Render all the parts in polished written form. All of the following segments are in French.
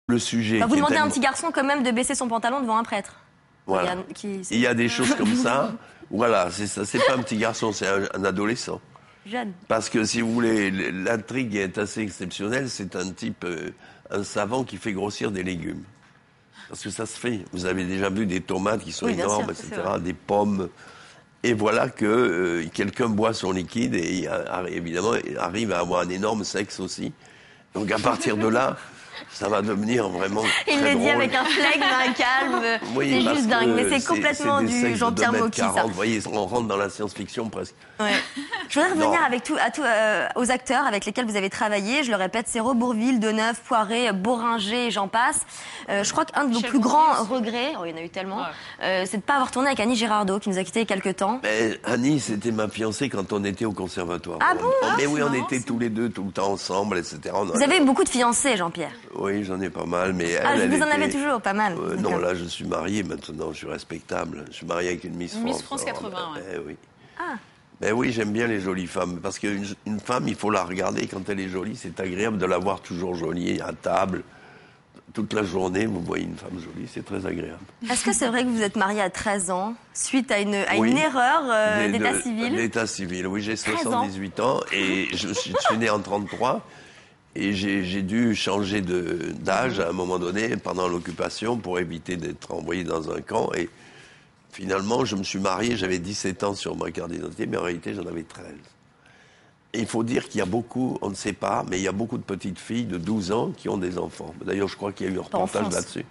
Le sujet. Vous demandez à un petit garçon quand même de baisser son pantalon devant un prêtre. Voilà. Il y a des choses comme ça. Voilà, c'est ça. C'est pas un petit garçon, c'est un adolescent. Jeune. Parce que si vous voulez, l'intrigue est assez exceptionnelle. C'est un type, un savant qui fait grossir des légumes. Parce que ça se fait. Vous avez déjà vu des tomates qui sont énormes, etc. Des pommes. Et voilà que quelqu'un boit son liquide et évidemment arrive à avoir un énorme sexe aussi. Donc à partir de là, ça va devenir vraiment Il très le dit drôle. avec un flegme, un calme. Oui, c'est juste dingue, mais c'est complètement du Jean-Pierre Mocky, ça. Vous voyez, on rentre dans la science-fiction presque. Ouais. Je voudrais revenir aux acteurs avec lesquels vous avez travaillé. Je le répète, Serrault, Bourvil, Deneuve, Poiré, Boringer et j'en passe. Je crois qu'un de vos plus grands regrets, il y en a eu tellement, c'est de ne pas avoir tourné avec Annie Girardot, qui nous a quittés il y a quelques temps. Mais Annie, c'était ma fiancée quand on était au conservatoire. Ah bon? Mais oui, on était tous les deux tout le temps ensemble, etc. Vous avez eu beaucoup de fiancés, Jean-Pierre? Oui, j'en ai pas mal, mais vous en avez toujours pas mal. Non, là, je suis marié maintenant, je suis respectable. Je suis marié avec une Miss France. Miss France 80, oui. Ah. Ben oui, j'aime bien les jolies femmes, parce qu'une femme, il faut la regarder quand elle est jolie. C'est agréable de la voir toujours jolie, à table. Toute la journée, vous voyez une femme jolie, c'est très agréable. Est-ce que c'est vrai que vous êtes marié à 13 ans, suite à une erreur d'état civil? D'état civil, oui, j'ai 78 ans, et je suis né en 33, et j'ai dû changer d'âge à un moment donné, pendant l'occupation, pour éviter d'être envoyé dans un camp, et finalement, je me suis marié, j'avais 17 ans sur ma carte d'identité, mais en réalité, j'en avais 13. Et il faut dire qu'il y a beaucoup, on ne sait pas, mais il y a beaucoup de petites filles de 12 ans qui ont des enfants. D'ailleurs, je crois qu'il y a eu un reportage là-dessus.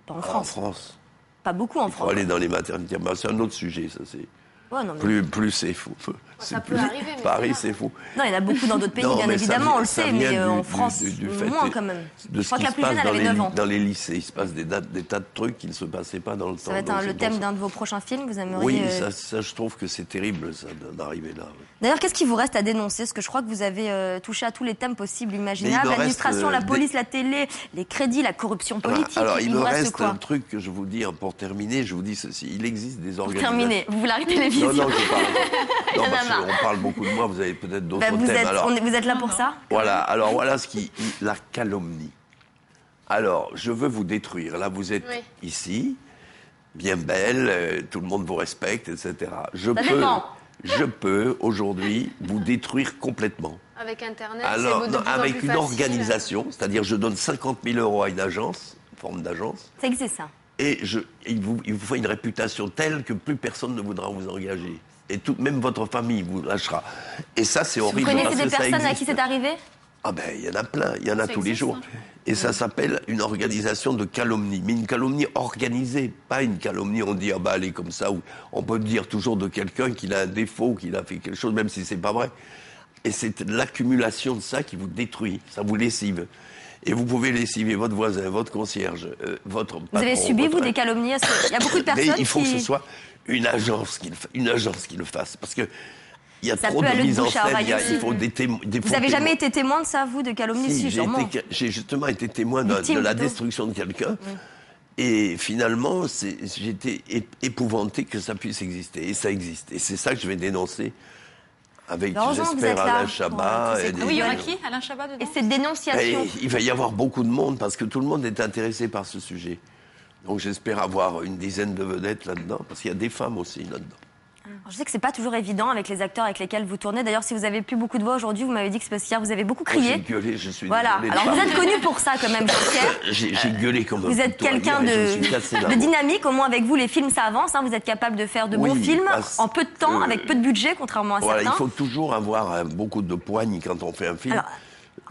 Pas en France. En France. Pas beaucoup en France. Il faut aller dans les maternités. Ben, c'est un autre sujet, ça, c'est... Ouais, non, mais... Plus c'est fou. Ça peut arriver, mais Paris, c'est fou. Non, il y en a beaucoup dans d'autres pays, bien évidemment, on le sait, mais en France, moins quand même. Je crois que la plus jeune, elle avait 9 ans. Dans les lycées, il se passe des tas de trucs qui ne se passaient pas dans le temps. Ça va être le thème d'un de vos prochains films, vous aimeriez... Oui, ça, je trouve que c'est terrible, ça, d'arriver là. Oui. D'ailleurs, qu'est-ce qui vous reste à dénoncer? Parce que je crois que vous avez touché à tous les thèmes possibles, imaginables. L'administration, la police, la télé, les crédits, la corruption politique. Alors, il me reste un truc que je vous dis, pour terminer, je vous dis ceci. Il existe des organisations... Terminé. Vous voulez arrêter les visions? Non, je parle. Non, parce qu'on parle beaucoup de moi, vous avez peut-être d'autres thèmes. Vous êtes là pour ça? Voilà, alors voilà la calomnie. Alors, je veux vous détruire. Là, vous êtes ici, bien belle, tout le monde vous respecte, etc. Je peux aujourd'hui vous détruire complètement. Avec Internet, alors, c'est avec une organisation, c'est-à-dire je donne 50 000 € à une agence, forme d'agence. Ça existe, ça. Et il vous faut une réputation telle que plus personne ne voudra vous engager. Et même votre famille vous lâchera. Et ça, c'est horrible. Vous connaissez des personnes à qui c'est arrivé? Ah ben, il y en a plein, il y en a tous les jours. Et ça s'appelle une organisation de calomnie. Mais une calomnie organisée, pas une calomnie, on dit, ah ben, elle est comme ça. Ou on peut dire toujours de quelqu'un qu'il a un défaut, qu'il a fait quelque chose, même si c'est pas vrai. Et c'est l'accumulation de ça qui vous détruit, ça vous lessive. Et vous pouvez lessiver votre voisin, votre concierge, votre patron. Vous avez subi, vous, des calomnies? Il y a beaucoup de personnes mais il faut que ce soit une agence qui le fasse. Parce que il y a trop de mise en scène, il faut des témoins. Vous n'avez jamais été témoin de ça, vous, de calomnie? Si, j'ai justement été témoin de la destruction de quelqu'un. Et finalement, j'étais épouvanté que ça puisse exister. Et ça existe. Et c'est ça que je vais dénoncer. Avec, j'espère, Alain Chabat. Oui, il y aura qui? Alain Chabat dedans? Et cette dénonciation? Il va y avoir beaucoup de monde parce que tout le monde est intéressé par ce sujet. Donc j'espère avoir une dizaine de vedettes là-dedans, parce qu'il y a des femmes aussi là-dedans. Je sais que c'est pas toujours évident avec les acteurs avec lesquels vous tournez. D'ailleurs, si vous avez plus beaucoup de voix aujourd'hui, vous m'avez dit que c'est parce qu'hier vous avez beaucoup crié. J'ai gueulé, je suis voilà. désolé. Alors vous êtes connu pour ça quand même, Jean-Pierre. J'ai gueulé comme vous êtes quelqu'un de dynamique. Au moins avec vous, les films ça avance. Vous êtes capable de faire de bons films en peu de temps, avec peu de budget, contrairement à certains. Il faut toujours avoir beaucoup de poigne quand on fait un film. Alors,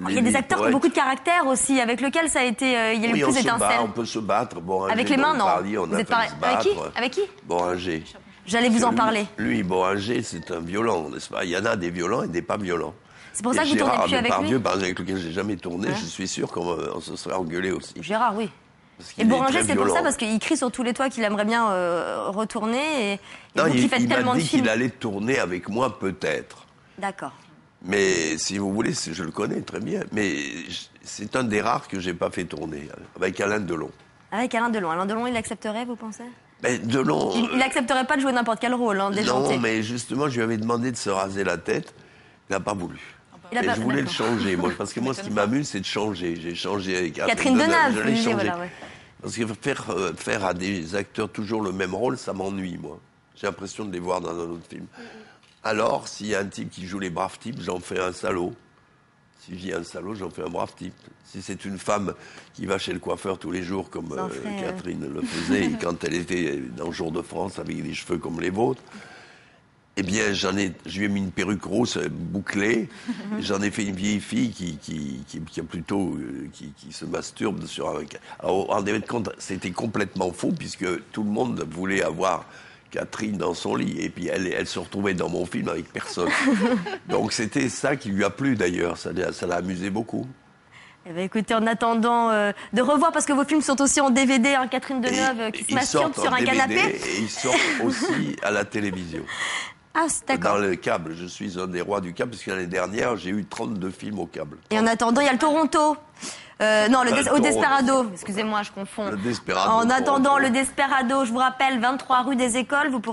il y a des acteurs qui ont beaucoup de caractère aussi, avec lequel ça a été, il y a le plus d'étincelles. On peut se battre. Boringer, avec les mains, non. Vous êtes avec qui? Boringer. J'allais vous en parler. Lui, Boringer, c'est un violent, n'est-ce pas? Il y en a des violents et des pas violents. C'est pour ça que vous tournez plus avec lui? Par exemple, avec lequel j'ai jamais tourné, je suis sûr qu'on se serait engueulé aussi. Gérard, oui. Et Boringer, c'est pour ça, parce qu'il crie sur tous les toits qu'il aimerait bien retourner. Non, il m'a dit qu'il allait tourner avec moi, peut-être. D'accord. Mais si vous voulez, je le connais très bien. Mais c'est un des rares que j'ai pas fait tourner, avec Alain Delon. Avec Alain Delon. Alain Delon, il accepterait, vous pensez? Ben, Delon... Il n'accepterait pas de jouer n'importe quel rôle, déjanté. Non, mais justement, je lui avais demandé de se raser la tête. Il n'a pas voulu. Et je voulais le changer, moi, parce que moi, ce qui m'amuse, c'est de changer. J'ai changé avec Catherine Deneuve. Je l'ai changé. Voilà, ouais. Parce que faire à des acteurs toujours le même rôle, ça m'ennuie, moi. J'ai l'impression de les voir dans un autre film. Alors, s'il y a un type qui joue les braves types, j'en fais un salaud. Si j'y ai un salaud, j'en fais un brave type. Si c'est une femme qui va chez le coiffeur tous les jours, comme Catherine le faisait, quand elle était dans Jour de France avec des cheveux comme les vôtres, eh bien, je lui ai mis une perruque rose bouclée. J'en ai fait une vieille fille qui a plutôt qui se masturbe sur un. Alors, on rendez compte, c'était complètement faux puisque tout le monde voulait avoir Catherine dans son lit et puis elle se retrouvait dans mon film avec personne. Donc c'était ça qui lui a plu d'ailleurs. Ça l'a amusé beaucoup. Eh bien, écoutez, en attendant de revoir, parce que vos films sont aussi en DVD, hein, Catherine Deneuve qui se masturbe sur un canapé. Et ils sortent aussi à la télévision. Ah, d'accord. Dans le câble. Je suis un des rois du câble, parce que l'année dernière, j'ai eu 32 films au câble. Et en attendant, il y a le Toronto. Non, au Desperado. Excusez-moi, je confonds. Le Desperado. En attendant, le Desperado, je vous rappelle, 23 rue des Écoles. Vous pourrez